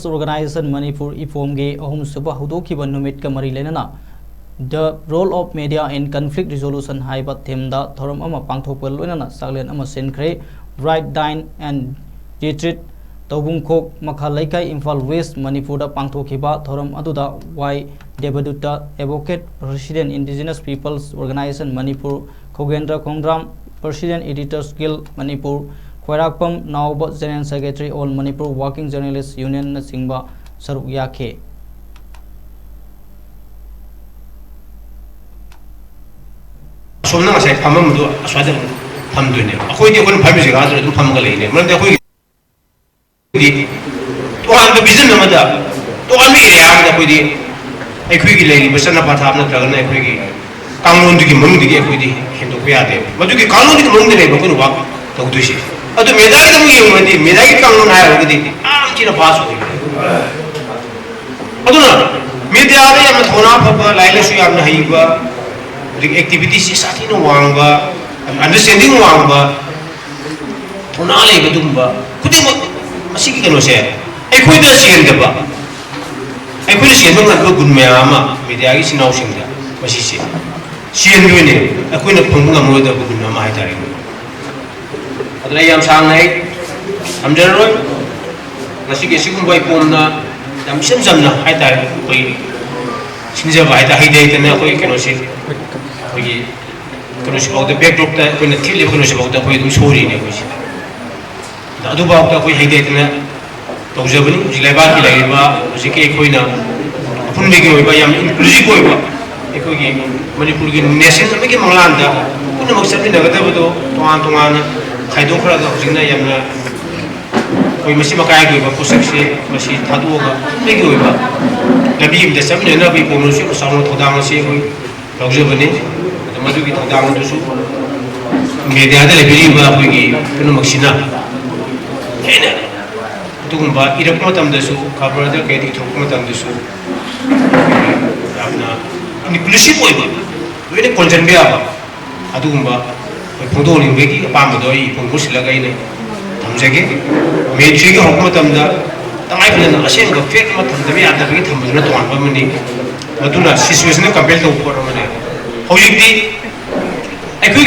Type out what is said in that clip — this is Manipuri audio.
People's Organization Manipur IPOMGE ahum suba hudokiba numit ka mari lenana the role of media in conflict resolution haiba themda thoram ama pangthokpal loinana saklen ama senkhre right dine and retreat Tobungkhok Makha Laikai Imphal West Manipur da pangthokhiba thoram aduda Y Debaduta Advocate President Indigenous People's Organization Manipur Khogendra Kongdram President Editors Guild Manipur Khwarakpam Nauba General Secretary All Manipur Working Journalists Union na singba saruk yakhe somna ngasai phamam du aswada phamdune akhoi de kon phamse ga du pham ga leine man de khoi di to an vision na da to an mi ya da khoi di ai khoi gi leili basana patham na traga na khoi gi kanglon di gi mong di gi khoi di hindu ko ya de madu gi kanglon di mong de le ko wa to du shi adu meda gi mong yong di meda gi kanglon ha ya gi di am chi na pass ho adu na media re am thona pha laila su am na haiba activities is ati no wangba understanding wangba thona le badumba kudi masigi kano se ai khoi da sien da ba ai khoi sien bang na gun me ama media gi sinau sing da masi se sien do ne akoi na phang ngam mo da gun ma ai tare adla yam sang nai am jar ro masigi sigum bai pom na dam sem jam na ai tare koi sinja bai da hai dei ta na koi kano se koi kano se bau da backdrop ta koi na thil kano se bau da koi du sorry ne koi adu ba ta koi hai dei ta na to jabani jilai ba ki lai ba jike koi na apun me gi oi ba yam inclusive koi ba koi gi manipur gi nation me gi manglan da kun mak sabni na ga da do tongan khai do khra da jingna yam na koi masi makai gi ba posak se masi thadu ga me gi oi ba nabi im da sabni na bi ko no se ko samu thodang se koi to jabani madu gi thodang du su media da le biri ba koi gi kun mak sina ena tugumba irak matam da su khabara da ke di thok matam da su apna inclusive oi ba wene content be aba adugumba photo ling be ki apam do I pong mus lagai ne thamjage me chi gi hok matam da tangai phlen asem ga fake matam da me ata be tham na to an ba mani maduna situation ka bel do por mane hojik di